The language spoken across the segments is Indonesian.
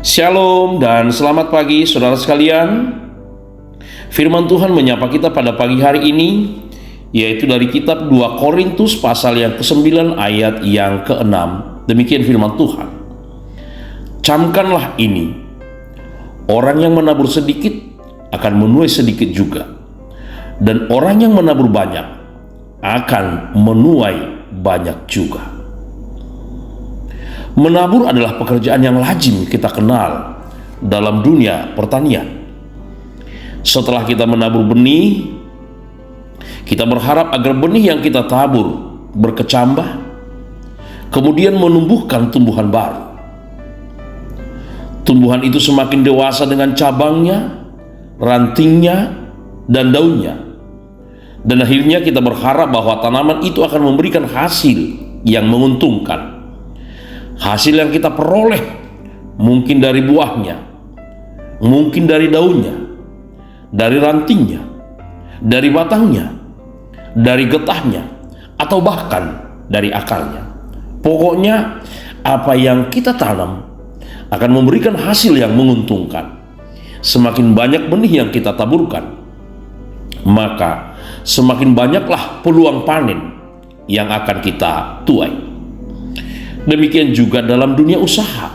Shalom dan selamat pagi saudara sekalian. Firman Tuhan menyapa kita pada pagi hari ini, yaitu dari kitab 2 Korintus pasal yang ke-9 ayat yang ke-6. Demikian firman Tuhan. Camkanlah ini, orang yang menabur sedikit akan menuai sedikit juga, dan orang yang menabur banyak akan menuai banyak juga. Menabur adalah pekerjaan yang lazim kita kenal dalam dunia pertanian. Setelah kita menabur benih, kita berharap agar benih yang kita tabur berkecambah, kemudian menumbuhkan tumbuhan baru. Tumbuhan itu semakin dewasa dengan cabangnya, rantingnya, dan daunnya. Dan akhirnya kita berharap bahwa tanaman itu akan memberikan hasil yang menguntungkan. Hasil yang kita peroleh mungkin dari buahnya, mungkin dari daunnya, dari rantingnya, dari batangnya, dari getahnya, atau bahkan dari akarnya. Pokoknya apa yang kita tanam akan memberikan hasil yang menguntungkan. Semakin banyak benih yang kita taburkan, maka semakin banyaklah peluang panen yang akan kita tuai. Demikian juga dalam dunia usaha.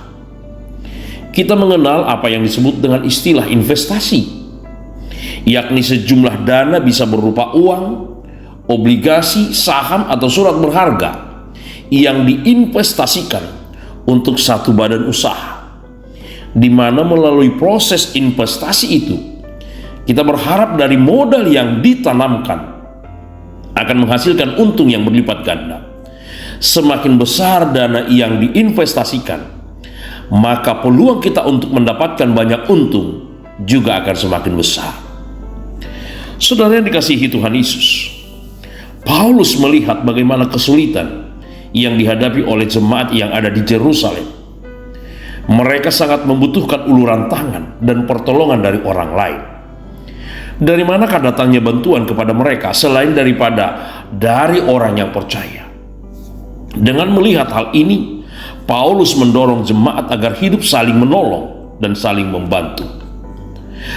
Kita mengenal apa yang disebut dengan istilah investasi, yakni sejumlah dana bisa berupa uang, obligasi, saham, atau surat berharga yang diinvestasikan untuk satu badan usaha, di mana melalui proses investasi itu kita berharap dari modal yang ditanamkan akan menghasilkan untung yang berlipat ganda. Semakin besar dana yang diinvestasikan, maka peluang kita untuk mendapatkan banyak untung juga akan semakin besar. Saudara yang dikasihi Tuhan Yesus, Paulus melihat bagaimana kesulitan yang dihadapi oleh jemaat yang ada di Yerusalem. Mereka sangat membutuhkan uluran tangan dan pertolongan dari orang lain. Dari manakah datangnya bantuan kepada mereka selain daripada dari orang yang percaya? Dengan melihat hal ini, Paulus mendorong jemaat agar hidup saling menolong dan saling membantu.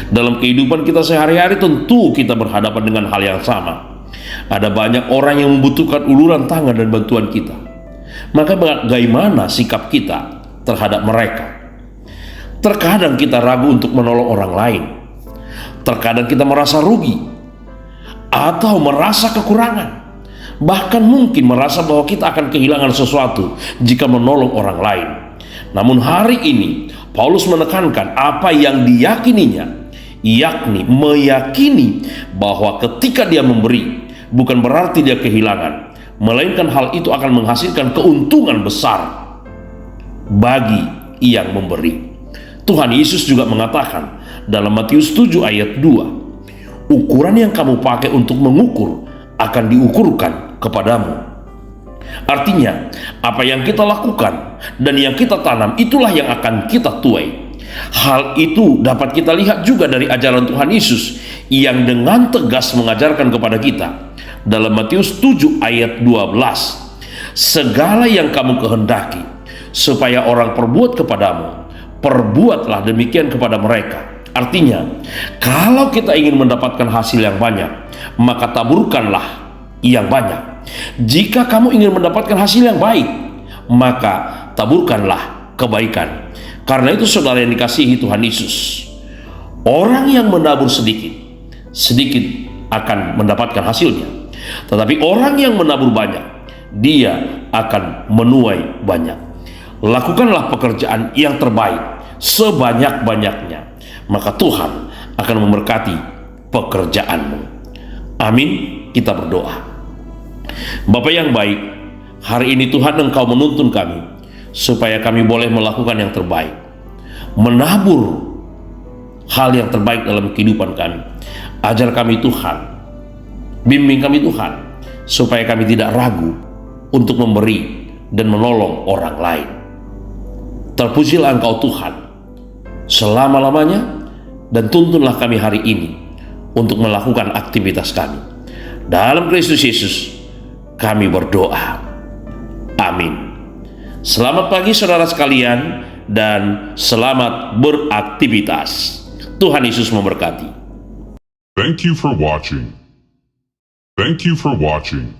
Dalam kehidupan kita sehari-hari tentu kita berhadapan dengan hal yang sama. Ada banyak orang yang membutuhkan uluran tangan dan bantuan kita. Maka bagaimana sikap kita terhadap mereka? Terkadang kita ragu untuk menolong orang lain. Terkadang kita merasa rugi atau merasa kekurangan. Bahkan mungkin merasa bahwa kita akan kehilangan sesuatu jika menolong orang lain. Namun hari ini Paulus menekankan apa yang diyakininya, yakni meyakini bahwa ketika dia memberi, bukan berarti dia kehilangan, melainkan hal itu akan menghasilkan keuntungan besar bagi yang memberi. Tuhan Yesus juga mengatakan dalam Matius 7 ayat 2, ukuran yang kamu pakai untuk mengukur akan diukurkan kepadamu. Artinya, apa yang kita lakukan dan yang kita tanam, itulah yang akan kita tuai. Hal itu dapat kita lihat juga dari ajaran Tuhan Yesus yang dengan tegas mengajarkan kepada kita dalam Matius 7 ayat 12, segala yang kamu kehendaki supaya orang perbuat kepadamu, perbuatlah demikian kepada mereka. Artinya, kalau kita ingin mendapatkan hasil yang banyak, maka taburkanlah yang banyak. Jika kamu ingin mendapatkan hasil yang baik, maka taburkanlah kebaikan. Karena itu saudara yang dikasihi Tuhan Yesus, orang yang menabur sedikit, sedikit akan mendapatkan hasilnya. Tetapi orang yang menabur banyak, dia akan menuai banyak. Lakukanlah pekerjaan yang terbaik sebanyak-banyaknya, maka Tuhan akan memberkati pekerjaanmu. Amin. Kita berdoa. Bapa yang baik, hari ini Tuhan Engkau menuntun kami supaya kami boleh melakukan yang terbaik, menabur hal yang terbaik dalam kehidupan kami. Ajar kami Tuhan, bimbing kami Tuhan, supaya kami tidak ragu untuk memberi dan menolong orang lain. Terpujilah Engkau Tuhan selama-lamanya, dan tuntunlah kami hari ini untuk melakukan aktivitas kami. Dalam Kristus Yesus kami berdoa. Amin. Selamat pagi saudara sekalian, dan selamat beraktivitas. Tuhan Yesus memberkati. Thank you for watching. Thank you for watching.